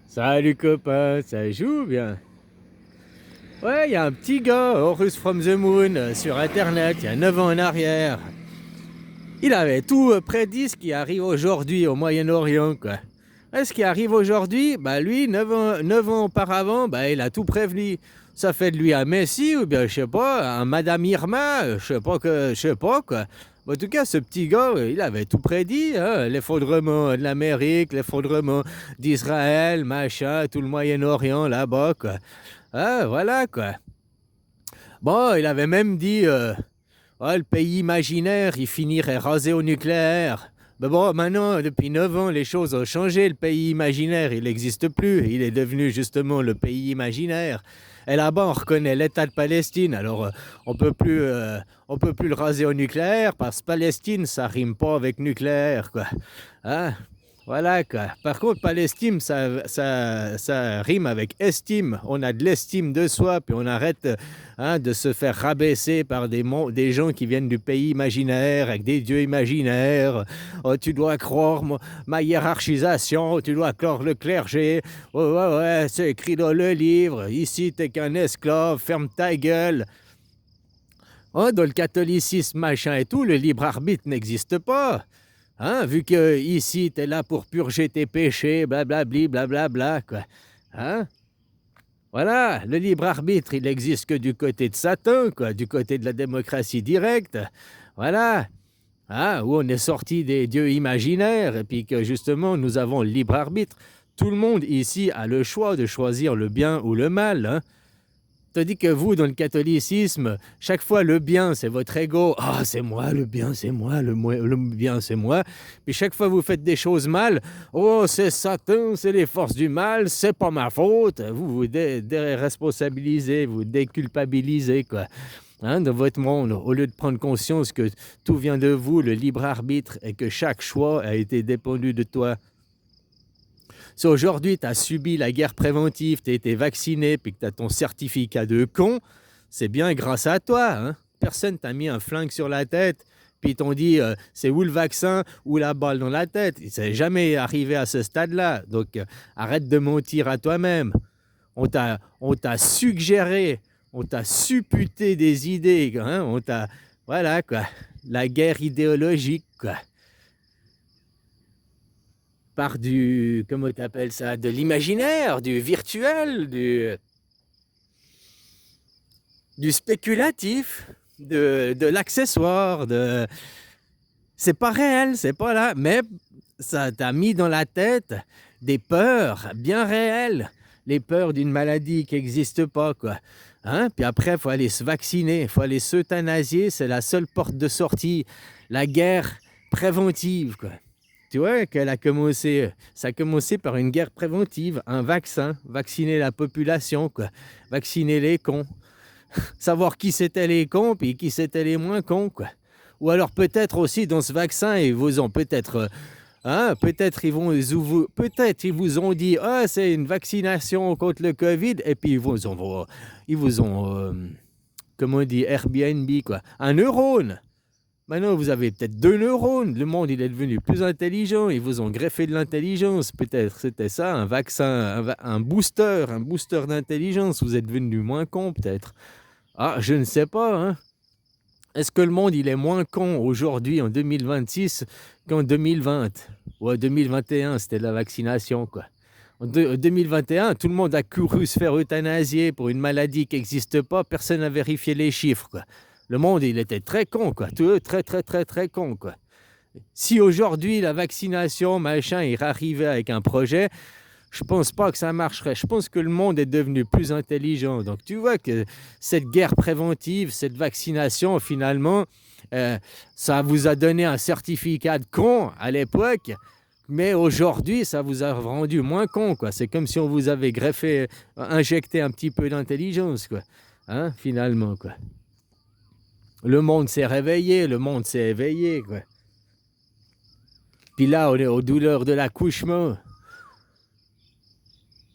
Salut copain, ça joue bien? Ouais, il y a un petit gars, Horus from the Moon, sur internet, il y a 9 ans en arrière. Il avait tout prédit ce qui arrive aujourd'hui au Moyen-Orient, quoi. Et ce qui arrive aujourd'hui, bah lui, 9 ans auparavant, bah il a tout prévenu. Ça fait de lui un Messi, ou bien, je sais pas, un Madame Irma, je sais pas, quoi. En tout cas, ce petit gars, il avait tout prédit, hein, l'effondrement de l'Amérique, l'effondrement d'Israël, machin, tout le Moyen-Orient là-bas, quoi. Ah, voilà, quoi. Bon, il avait même dit, ouais, le pays imaginaire, il finirait rasé au nucléaire. Mais bon, maintenant, depuis 9 ans, les choses ont changé. Le pays imaginaire, il n'existe plus. Il est devenu justement le pays imaginaire. Et là-bas, on reconnaît l'État de Palestine. Alors, on peut plus le raser au nucléaire parce que Palestine, ça rime pas avec nucléaire, quoi. Hein? Voilà, quoi. Par contre, Palestine, ça rime avec estime. On a de l'estime de soi, puis on arrête de se faire rabaisser par des gens qui viennent du pays imaginaire, avec des dieux imaginaires. Oh, tu dois croire ma hiérarchisation, tu dois croire le clergé. Oh, ouais, ouais, c'est écrit dans le livre. Ici, t'es qu'un esclave, ferme ta gueule. Oh, dans le catholicisme, machin et tout, le libre arbitre n'existe pas. Hein, vu que ici, t'es là pour purger tes péchés, blablabli, blablabla, quoi. Hein? Voilà, le libre arbitre, il n'existe que du côté de Satan, quoi, du côté de la démocratie directe. Voilà. Hein, où on est sorti des dieux imaginaires, et puis que justement, nous avons le libre arbitre. Tout le monde ici a le choix de choisir le bien ou le mal. Hein. Tandis que vous, dans le catholicisme, chaque fois le bien, c'est votre ego. Ah, c'est moi, le bien, c'est moi, le bien, c'est moi. Puis chaque fois vous faites des choses mal, oh, c'est Satan, c'est les forces du mal, c'est pas ma faute. Vous vous déresponsabilisez, vous déculpabilisez, quoi. Hein, dans votre monde, au lieu de prendre conscience que tout vient de vous, le libre arbitre, et que chaque choix a été dépendu de toi. Si aujourd'hui, tu as subi la guerre préventive, tu as été vacciné, puis que tu as ton certificat de con, c'est bien grâce à toi. Hein? Personne t'a mis un flingue sur la tête, puis ils t'ont dit c'est où le vaccin ou la balle dans la tête. Ça n'est jamais arrivé à ce stade-là. Donc arrête de mentir à toi-même. On t'a suggéré, on t'a supputé des idées. Hein? On t'a. Voilà, quoi. La guerre idéologique, quoi. Par du, comment tu appelles ça, de l'imaginaire, du virtuel, du spéculatif, de l'accessoire, c'est pas réel, c'est pas là, mais ça t'a mis dans la tête des peurs bien réelles, les peurs d'une maladie qui n'existe pas, quoi. Hein? Puis après, il faut aller se vacciner, il faut aller s'euthanasier, c'est la seule porte de sortie, la guerre préventive, quoi. Tu vois qu'elle a commencé, ça a commencé par une guerre préventive, un vaccin, vacciner la population, quoi. Vacciner les cons. Savoir qui c'était les cons, puis qui c'était les moins cons, quoi. Ou alors peut-être aussi dans ce vaccin, ils vous ont peut-être, peut-être peut-être ils vous ont dit, ah, c'est une vaccination contre le Covid, et puis ils vous ont, comment on dit, Airbnb, quoi. Un neurone. Maintenant, vous avez peut-être 2 neurones. Le monde, il est devenu plus intelligent. Ils vous ont greffé de l'intelligence. Peut-être c'était ça, un vaccin, un booster d'intelligence. Vous êtes devenu moins con, peut-être. Ah, je ne sais pas. Hein. Est-ce que le monde, il est moins con aujourd'hui, en 2026, qu'en 2020 ou en 2021, c'était la vaccination, quoi. En 2021, tout le monde a couru se faire euthanasier pour une maladie qui n'existe pas. Personne n'a vérifié les chiffres, quoi. Le monde, il était très con, quoi. Tout très, très, très, très con, quoi. Si aujourd'hui, la vaccination, machin, il arrivait avec un projet, je pense pas que ça marcherait. Je pense que le monde est devenu plus intelligent. Donc, tu vois que cette guerre préventive, cette vaccination, finalement, ça vous a donné un certificat de con à l'époque, mais aujourd'hui, ça vous a rendu moins con, quoi. C'est comme si on vous avait greffé, injecté un petit peu d'intelligence, quoi. Hein, finalement, quoi. Le monde s'est réveillé, le monde s'est éveillé, quoi. Puis là, on est aux douleurs de l'accouchement.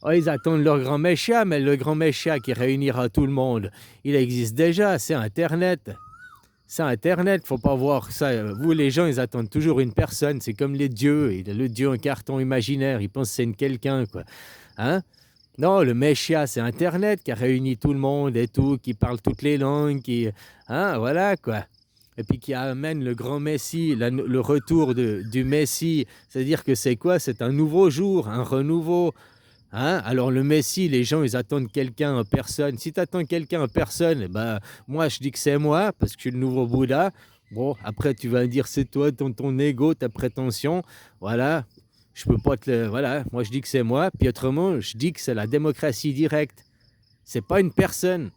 Oh, ils attendent leur grand méchant, mais le grand méchant qui réunira tout le monde, il existe déjà, c'est Internet. C'est Internet, faut pas voir ça. Vous, les gens, ils attendent toujours une personne. C'est comme les dieux. Le dieu en carton imaginaire, ils pensent que c'est quelqu'un, quoi. Hein? Non, le Messia, c'est Internet qui a réuni tout le monde et tout, qui parle toutes les langues, hein, voilà, quoi. Et puis qui amène le grand Messie, le retour du Messie. C'est-à-dire que c'est quoi? C'est un nouveau jour, un renouveau. Hein? Alors le Messie, les gens, ils attendent quelqu'un en personne. Si tu attends quelqu'un en personne, eh ben, moi, je dis que c'est moi, parce que je suis le nouveau Bouddha. Bon, après, tu vas me dire, c'est toi, ton ego, ta prétention. Voilà, je peux pas te le... Voilà, moi, je dis que c'est moi. Puis autrement, je dis que c'est la démocratie directe. C'est pas une personne.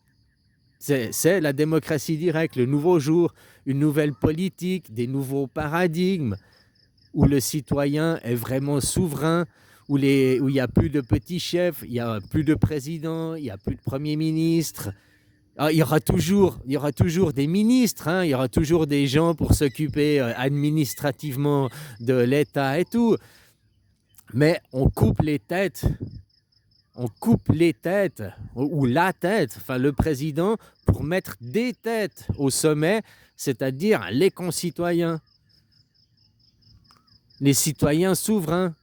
C'est la démocratie directe, le nouveau jour, une nouvelle politique, des nouveaux paradigmes, où le citoyen est vraiment souverain, où il n'y a plus de petits chefs, il n'y a plus de président, il n'y a plus de premier ministre. Alors, il y aura toujours des ministres, hein, il y aura toujours des gens pour s'occuper administrativement de l'État et tout. Mais on coupe les têtes, ou la tête, enfin le président, pour mettre des têtes au sommet, c'est-à-dire les concitoyens, les citoyens souverains.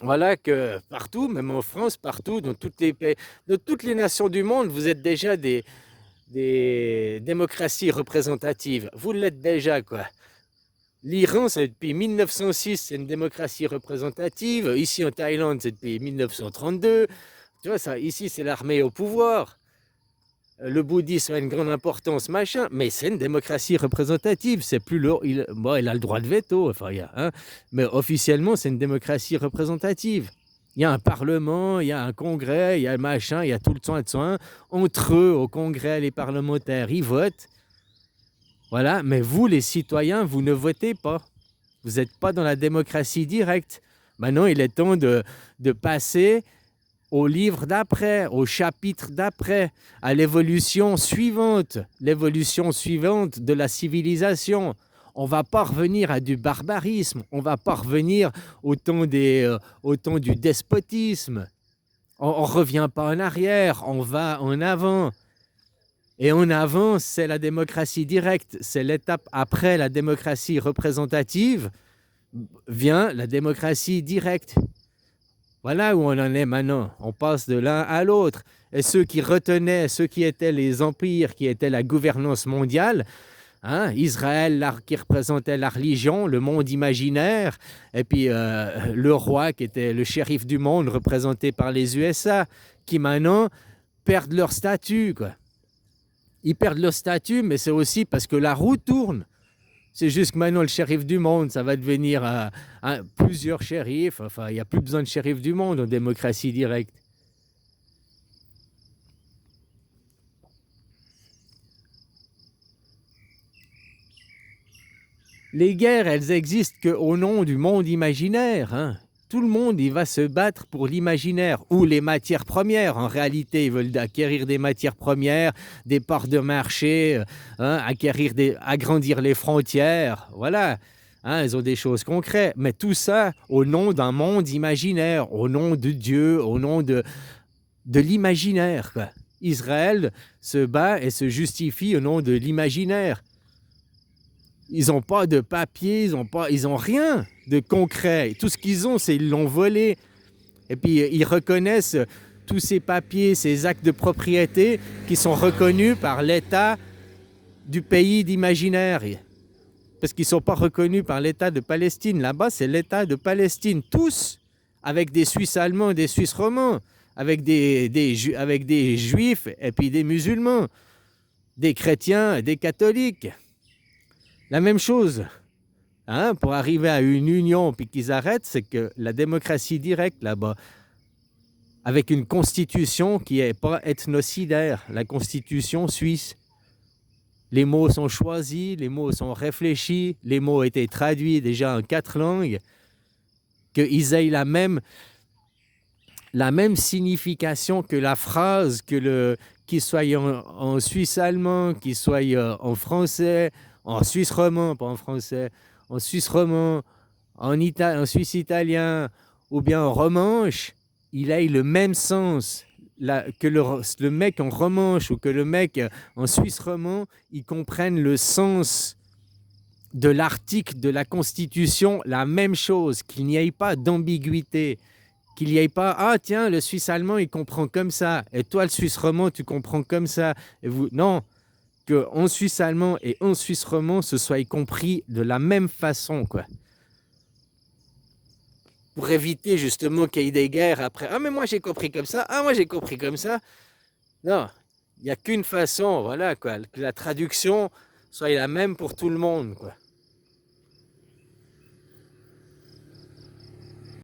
Voilà que partout, même en France, partout, dans toutes les nations du monde, vous êtes déjà des démocraties représentatives. Vous l'êtes déjà, quoi. L'Iran, c'est depuis 1906, c'est une démocratie représentative. Ici en Thaïlande, c'est depuis 1932. Tu vois, ça, ici, c'est l'armée au pouvoir. Le bouddhisme a une grande importance, machin, mais c'est une démocratie représentative. C'est plus il a le droit de veto, enfin, hein, mais officiellement, c'est une démocratie représentative. Il y a un parlement, il y a un congrès, il y a machin, il y a tout le temps de soin. Entre eux, au congrès, les parlementaires, ils votent. Voilà, mais vous, les citoyens, vous ne votez pas. Vous n'êtes pas dans la démocratie directe. Maintenant, il est temps de passer au livre d'après, au chapitre d'après, à l'évolution suivante de la civilisation. On ne va pas revenir à du barbarisme, on ne va pas revenir au temps du despotisme. On ne revient pas en arrière, on va en avant. Et en avant, c'est la démocratie directe, c'est l'étape après la démocratie représentative, vient la démocratie directe. Voilà où on en est maintenant. On passe de l'un à l'autre. Et ceux qui étaient les empires, qui étaient la gouvernance mondiale, hein, Israël qui représentait la religion, le monde imaginaire, et puis le roi qui était le shérif du monde représenté par les USA, qui maintenant perdent leur statut, quoi. Ils perdent leur statut, mais c'est aussi parce que la roue tourne. C'est juste que maintenant, le shérif du monde, ça va devenir plusieurs shérifs. Enfin, il n'y a plus besoin de shérif du monde en démocratie directe. Les guerres, elles existent qu'au nom du monde imaginaire, hein. Tout le monde, il va se battre pour l'imaginaire ou les matières premières. En réalité, ils veulent acquérir des matières premières, des parts de marché, hein, agrandir les frontières. Voilà, hein, ils ont des choses concrètes. Mais tout ça au nom d'un monde imaginaire, au nom de Dieu, au nom de l'imaginaire, quoi. Israël se bat et se justifie au nom de l'imaginaire. Ils n'ont pas de papier, ils ont rien de concret. Tout ce qu'ils ont, c'est ils l'ont volé. Et puis, ils reconnaissent tous ces papiers, ces actes de propriété qui sont reconnus par l'État du pays d'imaginaire. Parce qu'ils ne sont pas reconnus par l'État de Palestine. Là-bas, c'est l'État de Palestine. Tous, avec des Suisses allemands, des Suisses romands, avec des juifs et puis des musulmans, des chrétiens, des catholiques. La même chose, hein, pour arriver à une union puis qu'ils arrêtent, c'est que la démocratie directe là-bas, avec une constitution qui n'est pas ethnocidaire, la constitution suisse. Les mots sont choisis, les mots sont réfléchis, les mots ont été traduits déjà en 4 langues, qu'ils aient la même signification que la phrase, qu'il soit en suisse allemand, qu'il soit en français, en suisse roman, pas en français, en suisse roman, en suisse italien, ou bien en romanche, il a le même sens. que le mec en romanche ou que le mec en suisse romand, il comprenne le sens de l'article de la Constitution, la même chose, qu'il n'y ait pas d'ambiguïté, qu'il n'y ait pas « Ah tiens, le Suisse allemand, il comprend comme ça, et toi, le Suisse romand, tu comprends comme ça. » Et vous, non, qu'en Suisse allemand et en Suisse romand, ce soit compris de la même façon, quoi. Pour éviter justement qu'il y ait des guerres après. « Ah mais moi j'ai compris comme ça, ah moi j'ai compris comme ça. » Non, il n'y a qu'une façon, voilà, quoi, que la traduction soit la même pour tout le monde, quoi.